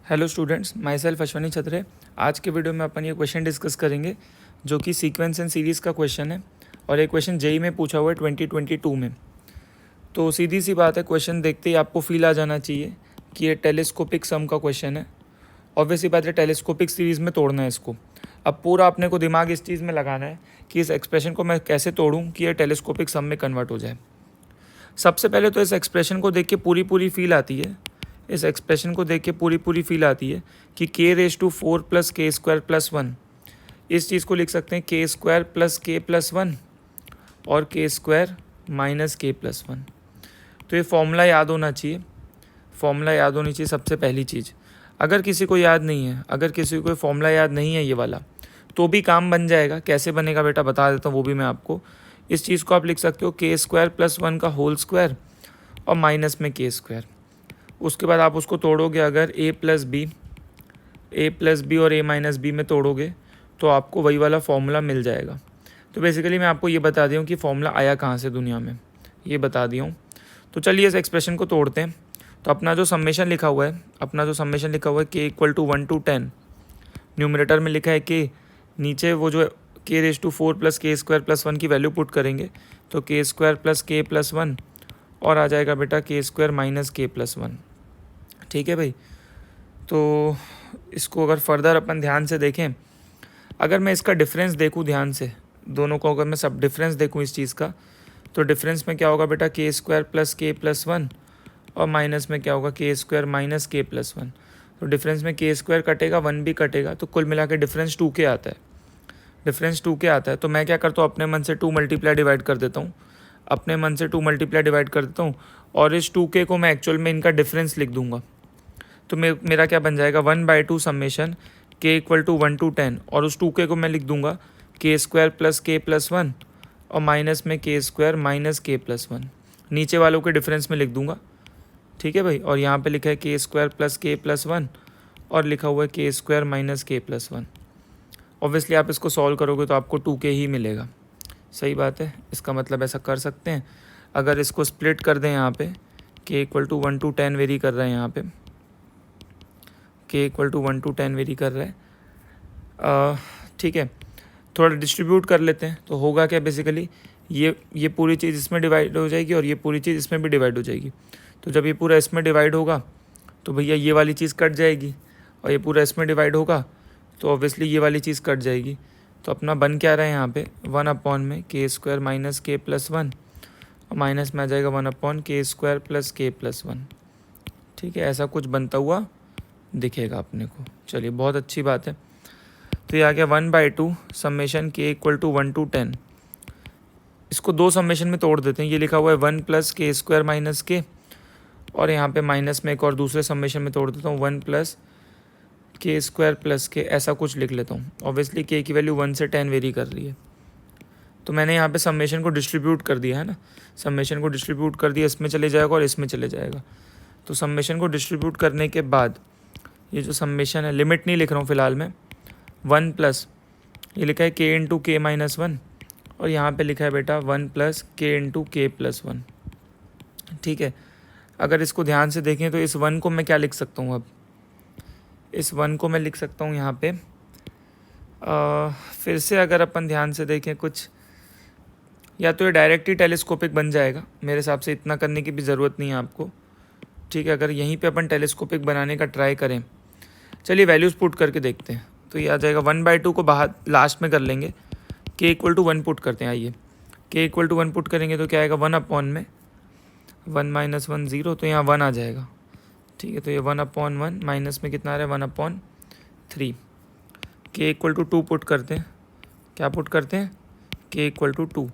Hello students, myself Ashwani Chhatre. आज के video में अपन ये क्वेश्चन डिस्कस करेंगे जो कि सीक्वेंस एंड सीरीज़ का क्वेश्चन है और ये क्वेश्चन जेई में पूछा हुआ है 2022 में। तो सीधी सी बात है, क्वेश्चन देखते ही आपको फील आ जाना चाहिए कि ये टेलीस्कोपिक सम का क्वेश्चन है। ऑब्वियसली बात है, टेलीस्कोपिक सीरीज़ में तोड़ना है इसको। अब पूरा अपने को दिमाग इस चीज़ में लगाना है कि इस एक्सप्रेशन को मैं कैसे तोड़ूँ कि ये टेलीस्कोपिक सम में कन्वर्ट हो जाए। सबसे पहले तो इस एक्सप्रेशन को देख के पूरी फील आती है, इस एक्सप्रेशन को देख के पूरी फील आती है कि k⁴ प्लस के स्क्वायर प्लस 1, इस चीज़ को लिख सकते हैं के स्क्वायर प्लस के प्लस 1 और के स्क्वायर माइनस के प्लस 1। तो ये फॉर्मूला याद होना चाहिए, फॉर्मूला याद होनी चाहिए सबसे पहली चीज़। अगर किसी को याद नहीं है, अगर किसी को फॉर्मूला याद नहीं है ये वाला, तो भी काम बन जाएगा। कैसे बनेगा बेटा बता देता हूँ वो भी मैं आपको। इस चीज़ को आप लिख सकते हो के स्क्वायर प्लस 1 का होल स्क्वायर और माइनस में के स्क्वायर। उसके बाद आप उसको तोड़ोगे, अगर a प्लस बी और a माइनस बी में तोड़ोगे तो आपको वही वाला फॉर्मूला मिल जाएगा। तो बेसिकली मैं आपको ये बता दिया हूँ कि फॉर्मूला आया कहाँ से दुनिया में, ये बता दिया हूँ। तो चलिए इस एक्सप्रेशन को तोड़ते हैं। तो अपना जो समेशन लिखा हुआ है k = 1 to 10, न्यूमरेटर में लिखा है k, नीचे वो जो k⁴ प्लस के स्क्वायर प्लस 1 की वैल्यू पुट करेंगे तो के स्क्वायर प्लस के प्लस 1 और आ जाएगा बेटा के स्क्वायर माइनस के प्लस 1। ठीक है भाई। तो इसको अगर फर्दर अपन ध्यान से देखें, अगर मैं इसका डिफरेंस देखूं ध्यान से, दोनों को अगर मैं सब डिफरेंस देखूं इस चीज़ का, तो डिफरेंस में क्या होगा बेटा के स्क्वायर प्लस के प्लस 1 और माइनस में क्या होगा के स्क्वायर माइनस के प्लस 1। तो डिफरेंस में के स्क्वायर कटेगा, 1 भी कटेगा, तो कुल मिला के डिफरेंस 2k आता है। डिफरेंस 2k आता है तो मैं क्या करता हूँ, अपने मन से 2 मल्टीप्लाई डिवाइड कर देता हूँ, अपने मन से 2 मल्टीप्लाई डिवाइड कर देता हूँ और इस 2k को मैं एक्चुअल में इनका डिफरेंस लिख दूंगा। तो मेरा क्या बन जाएगा 1/2 समेशन k = 1 to 10 और उस 2k को मैं लिख दूंगा के स्क्वायर प्लस के प्लस 1 और माइनस में के स्क्वायर माइनस के प्लस 1, नीचे वालों के डिफरेंस में लिख दूंगा। ठीक है भाई। और यहाँ पे लिखा है के स्क्वायर प्लस के प्लस 1 और लिखा हुआ है के स्क्वायर माइनस के प्लस 1। ऑब्वियसली आप इसको सॉल्व करोगे तो आपको 2k ही मिलेगा। सही बात है, इसका मतलब ऐसा कर सकते हैं। अगर इसको स्प्लिट कर दें यहाँ पे, k = 1 to 10 वेरी कर रहा है, यहाँ पे k = 1 to 10 वेरी कर रहा है। ठीक है, थोड़ा डिस्ट्रीब्यूट कर लेते हैं तो होगा क्या, बेसिकली ये पूरी चीज़ इसमें डिवाइड हो जाएगी और ये पूरी चीज़ इसमें भी डिवाइड हो जाएगी। तो जब ये पूरा इसमें डिवाइड होगा तो भैया ये वाली चीज़ कट जाएगी और ये पूरा इसमें डिवाइड होगा तो ऑब्वियसली ये वाली चीज़ कट जाएगी। तो अपना बन क्या रहा है यहाँ पे 1 में के स्क्वायर माइनस के प्लस 1 और माइनस में आ जाएगा 1 के स्क्वायर प्लस के प्लस 1। ठीक है, ऐसा कुछ बनता हुआ दिखेगा अपने को। चलिए बहुत अच्छी बात है। तो ये आ गया 1/2 समेशन k = 1 to 10। इसको दो समेशन में तोड़ देते हैं। ये लिखा हुआ है 1 प्लस के स्क्वायर माइनस के और यहाँ पे माइनस में एक और दूसरे समेशन में तोड़ देता हूँ 1 प्लस के स्क्वायर प्लस के, ऐसा कुछ लिख लेता हूँ। ऑब्वियसली k की वैल्यू 1 से 10 वेरी कर रही है तो मैंने यहाँ पे समेशन को डिस्ट्रीब्यूट कर दिया है ना, समेशन को डिस्ट्रीब्यूट कर दिया, इसमें चले जाएगा और इसमें चले जाएगा। तो समेशन को डिस्ट्रीब्यूट करने के बाद ये जो समेशन है, लिमिट नहीं लिख रहा हूँ फिलहाल मैं, 1 प्लस ये लिखा है k × k - 1 और यहाँ पे लिखा है बेटा 1 प्लस k × k प्लस 1। ठीक है, अगर इसको ध्यान से देखें तो इस 1 को मैं क्या लिख सकता हूँ, अब इस 1 को मैं लिख सकता हूँ यहाँ पे फिर से अगर अपन ध्यान से देखें कुछ, या तो ये डायरेक्ट ही टेलीस्कोपिक बन जाएगा, मेरे हिसाब से इतना करने की भी ज़रूरत नहीं है आपको। ठीक है, अगर यहीं पे अपन टेलीस्कोपिक बनाने का ट्राई करें, चलिए वैल्यूज़ पुट करके देखते हैं। तो ये आ जाएगा 1/2 को बाहर लास्ट में कर लेंगे, k = 1 पुट करते हैं। आइए k = 1 पुट करेंगे तो क्या आएगा 1 में 1 - 1 0, तो यहाँ 1 आ जाएगा। ठीक है, तो ये 1/1 माइनस में कितना आ रहा है 1/3। k = 2 पुट करते हैं, क्या पुट करते हैं k = 2,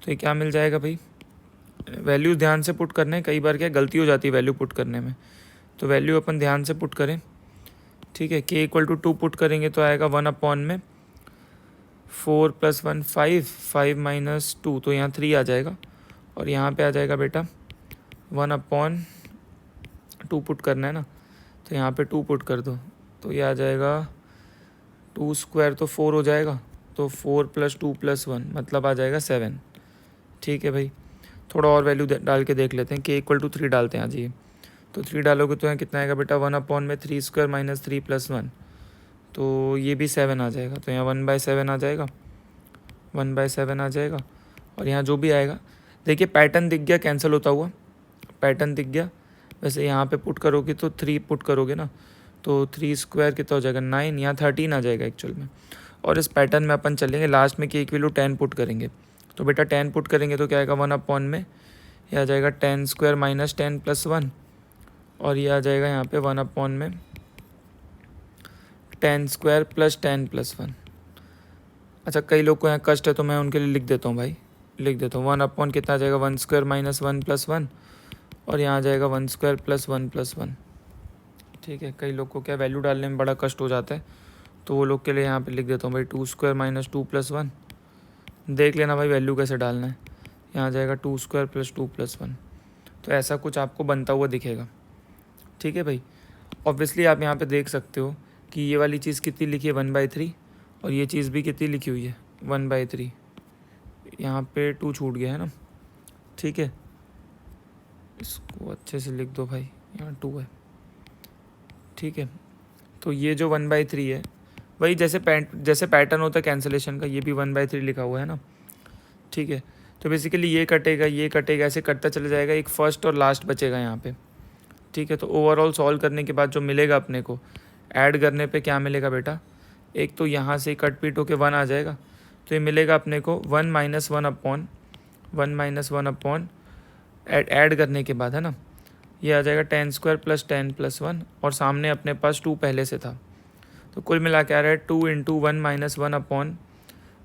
तो ये क्या मिल जाएगा भाई, वैल्यूज़ ध्यान से पुट करने, कई बार क्या गलती हो जाती है वैल्यू पुट करने में, तो वैल्यू अपन ध्यान से पुट करें। ठीक है, k = 2 पुट करेंगे तो आएगा 1 में 4 + 1 5, 5 - 2, तो यहाँ 3 आ जाएगा और यहाँ पे आ जाएगा बेटा 1/2 पुट करना है ना, तो यहाँ पे 2 पुट कर दो तो ये आ जाएगा 2 स्क्वायर तो 4 हो जाएगा, तो 4 + 2 + 1 मतलब आ जाएगा 7। ठीक है भाई, थोड़ा और वैल्यू डाल के देख लेते हैं, k = 3 डालते हैं। आ जाइए, तो 3 डालोगे तो यहाँ कितना आएगा बेटा 1/3² माइनस 3 + 1, तो ये भी 7 आ जाएगा, तो यहाँ 1/7 आ जाएगा, 1/7 आ जाएगा। और यहाँ जो भी आएगा देखिए पैटर्न दिख गया, कैंसिल होता हुआ पैटर्न दिख गया। वैसे यहाँ पे पुट करोगे तो 3 पुट करोगे ना, तो 3² कितना हो जाएगा 9, यहाँ 13 आ जाएगा एक्चुअल में। और इस पैटर्न में अपन चलेंगे, लास्ट में की एक वैल्यू 10 पुट करेंगे, तो बेटा 10 पुट करेंगे तो क्या आएगा 1/, में यह आ जाएगा 10² माइनस 10 + 1, और ये आ जाएगा यहाँ पे 1/, में 10² + 10 + 1। अच्छा कई लोग को यहाँ कष्ट है तो मैं उनके लिए लिख देता हूँ भाई, लिख देता हूँ 1/, कितना आ जाएगा 1² माइनस 1 + 1, और यहाँ आ जाएगा 1² + 1 + 1। ठीक है, कई लोग को क्या वैल्यू डालने में बड़ा कष्ट हो जाता है, तो वो लोग के लिए यहाँ पे लिख देता हूँ भाई 2² माइनस 2 + 1। देख लेना भाई वैल्यू कैसे डालना है, यहाँ आ जाएगा 2² + 2 + 1। तो ऐसा कुछ आपको बनता हुआ दिखेगा। ठीक है भाई, ऑब्वियसली आप यहाँ पे देख सकते हो कि ये वाली चीज़ कितनी लिखी है 1/3, और ये चीज़ भी कितनी लिखी हुई है 1/3, यहाँ पे 2 छूट गया है ना। ठीक है, इसको अच्छे से लिख दो भाई, यहाँ 2 है। ठीक है, तो ये जो 1/3 है वही जैसे पैटर्न होता है कैंसिलेशन का, ये भी 1/3 लिखा हुआ है ना। ठीक है, तो बेसिकली ये कटेगा, ऐसे कटता चला जाएगा, एक फर्स्ट और लास्ट बचेगा यहाँ पे। ठीक है, तो ओवरऑल सॉल्व करने के बाद जो मिलेगा अपने को ऐड करने पे क्या मिलेगा बेटा, एक तो यहाँ से कट पीट होके 1 आ जाएगा, तो ये मिलेगा अपने को 1 - 1/, ऐड करने के बाद है ना, ये आ जाएगा 10² + 10 + 1, और सामने अपने पास 2 पहले से था, तो कुल मिला के आ रहा है 2 × 1 - 1/,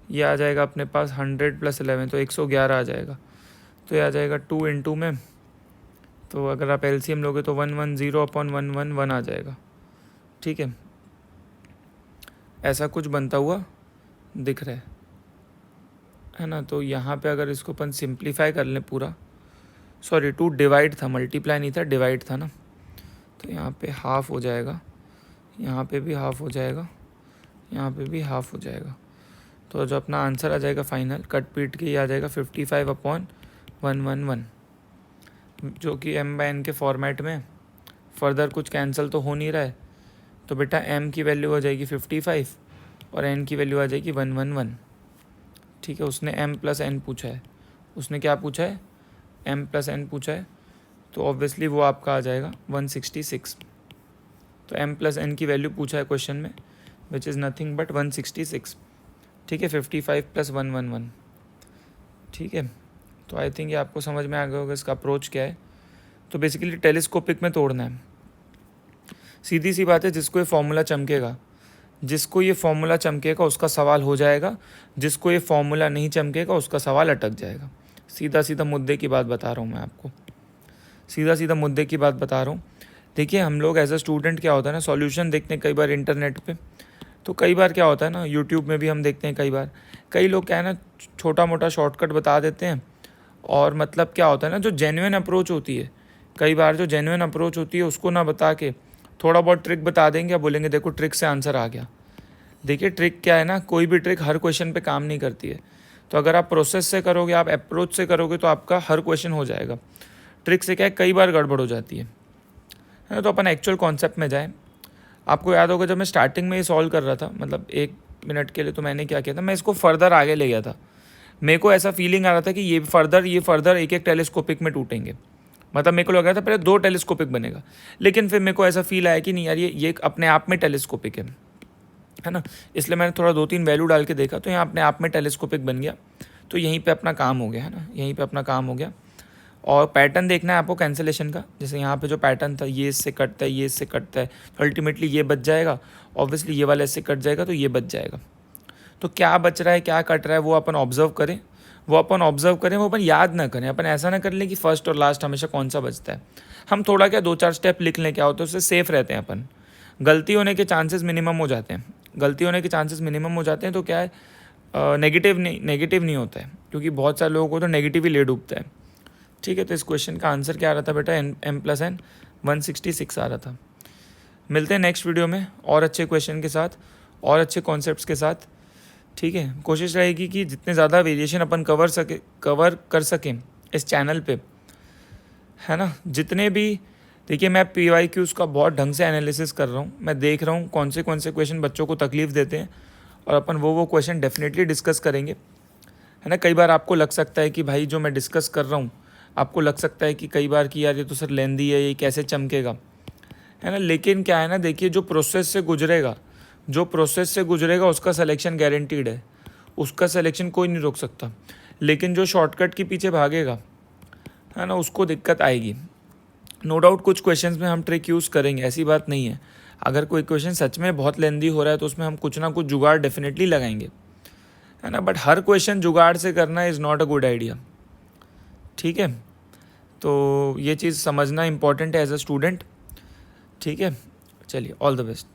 ये आ जाएगा अपने पास 100 + 11, तो 111 आ जाएगा। तो ये आ जाएगा 2 × 2 में, तो अगर आप एलसीएम लोगे तो 110/111 आ जाएगा। ठीक है, ऐसा कुछ बनता हुआ दिख रहा है ना। तो यहाँ पे अगर इसको अपन सिंप्लीफाई कर लें पूरा, सॉरी 2 डिवाइड था, मल्टीप्लाई नहीं था, डिवाइड था ना, तो यहाँ पे हाफ हो जाएगा, यहाँ पे भी हाफ हो जाएगा, यहाँ पे भी हाफ हो जाएगा। तो जो अपना आंसर आ जाएगा फाइनल कट पीट के, ये आ जाएगा 55/111, जो कि m/n के फॉर्मेट में। फर्दर कुछ कैंसिल तो हो नहीं रहा है, तो बेटा m की वैल्यू हो जाएगी 55 और n की वैल्यू आ जाएगी 111। ठीक है, उसने m + n पूछा है, उसने क्या पूछा है m + n पूछा है, तो ऑब्वियसली वो आपका आ जाएगा 166। तो m + n की वैल्यू पूछा है क्वेश्चन में, विच इज़ नथिंग बट 166। ठीक है, 55 + 111। ठीक है, तो आई थिंक ये आपको समझ में आ गया होगा इसका अप्रोच क्या है। तो बेसिकली टेलीस्कोपिक में तोड़ना है, सीधी सी बात है। जिसको ये फॉर्मूला चमकेगा उसका सवाल हो जाएगा, जिसको ये फॉर्मूला नहीं चमकेगा उसका सवाल अटक जाएगा। सीधा मुद्दे की बात बता रहा हूँ मैं आपको, सीधा मुद्दे की बात बता रहा हूँ। देखिए हम लोग एज अ स्टूडेंट क्या होता है ना, सॉल्यूशन देखते हैं कई बार इंटरनेट पे, तो कई बार क्या होता है ना यूट्यूब में भी हम देखते हैं, कई लोग क्या है ना छोटा मोटा शॉर्टकट बता देते हैं। और मतलब क्या होता है ना, जो जेन्युइन अप्रोच होती है, कई बार जो जेन्युइन अप्रोच होती है उसको ना बता के थोड़ा बहुत ट्रिक बता देंगे, बोलेंगे देखो ट्रिक से आंसर आ गया। देखिए ट्रिक क्या है ना, कोई भी ट्रिक हर क्वेश्चन पे काम नहीं करती है। तो अगर आप प्रोसेस से करोगे, आप अप्रोच से करोगे तो आपका हर क्वेश्चन हो जाएगा। ट्रिक से क्या है, कई बार गड़बड़ हो जाती है ना। तो अपन एक्चुअल कॉन्सेप्ट में जाएँ। आपको याद होगा जब मैं स्टार्टिंग में ये सॉल्व कर रहा था, मतलब 1 मिनट के लिए, तो मैंने क्या किया था, मैं इसको फर्दर आगे ले गया था। मेरे को ऐसा फीलिंग आ रहा था कि ये फर्दर एक टेलीस्कोपिक में टूटेंगे। मतलब मेरे को लग रहा था पहले 2 टेलीस्कोपिक बनेगा, लेकिन फिर मेरे को ऐसा फील आया कि नहीं यार ये अपने आप में टेलीस्कोपिक है ना। इसलिए मैंने थोड़ा 2-3 वैल्यू डाल के देखा, तो यहाँ अपने आप में टेलीस्कोपिक बन गया। तो यहीं पे अपना काम हो गया है ना, यहीं पे अपना काम हो गया। और पैटर्न देखना है आपको कैंसिलेशन का, जैसे यहाँ पे जो पैटर्न था, ये इससे कटता है, ये इससे कटता है, तो अल्टीमेटली ये बच जाएगा। ऑब्वियसली ये वाला इससे कट जाएगा तो ये बच जाएगा। तो क्या बच रहा है क्या कट रहा है वो अपन ऑब्जर्व करें, वो अपन याद ना करें। अपन ऐसा ना कर लें कि फर्स्ट और लास्ट हमेशा कौन सा बचता है। हम थोड़ा क्या 2-4 स्टेप लिख लें, क्या होता है उससे सेफ रहते हैं अपन। गलती होने के चांसेस मिनिमम हो जाते हैं, तो क्या है नेगेटिव नहीं होता है, क्योंकि बहुत सारे लोगों को तो नेगेटिव ही ले डूबता है। ठीक है, तो इस क्वेश्चन का आंसर क्या आ रहा था बेटा, m + n 166 आ रहा था। मिलते हैं नेक्स्ट वीडियो में और अच्छे क्वेश्चन के साथ और अच्छे कॉन्सेप्ट्स के साथ। ठीक है, कोशिश रहेगी कि जितने ज़्यादा वेरिएशन अपन कवर कर सकें इस चैनल पे, है ना। जितने भी देखिए मैं PYQs का बहुत ढंग से एनालिसिस कर रहा हूँ, मैं देख रहा हूँ कौन से क्वेश्चन बच्चों को तकलीफ़ देते हैं और अपन वो क्वेश्चन डेफिनेटली डिस्कस करेंगे, है ना। कई बार आपको लग सकता है कि भाई जो मैं डिस्कस कर रहा हूँ, आपको लग सकता है कि कई बार कि यार ये तो सर लेंदी है, ये कैसे चमकेगा, है ना। लेकिन क्या है ना, देखिए जो प्रोसेस से गुजरेगा उसका सिलेक्शन गारंटीड है, उसका सिलेक्शन कोई नहीं रोक सकता। लेकिन जो शॉर्टकट के पीछे भागेगा, है ना, उसको दिक्कत आएगी। नो डाउट कुछ क्वेश्चंस में हम ट्रिक यूज़ करेंगे, ऐसी बात नहीं है। अगर कोई क्वेश्चन सच में बहुत लेंदी हो रहा है तो उसमें हम कुछ ना कुछ जुगाड़ डेफिनेटली लगाएंगे, है ना। बट हर क्वेश्चन जुगाड़ से करना is not a good idea, ठीक है। तो ये चीज़ समझना इंपॉर्टेंट है एज अ स्टूडेंट, ठीक है। चलिए, ऑल द बेस्ट।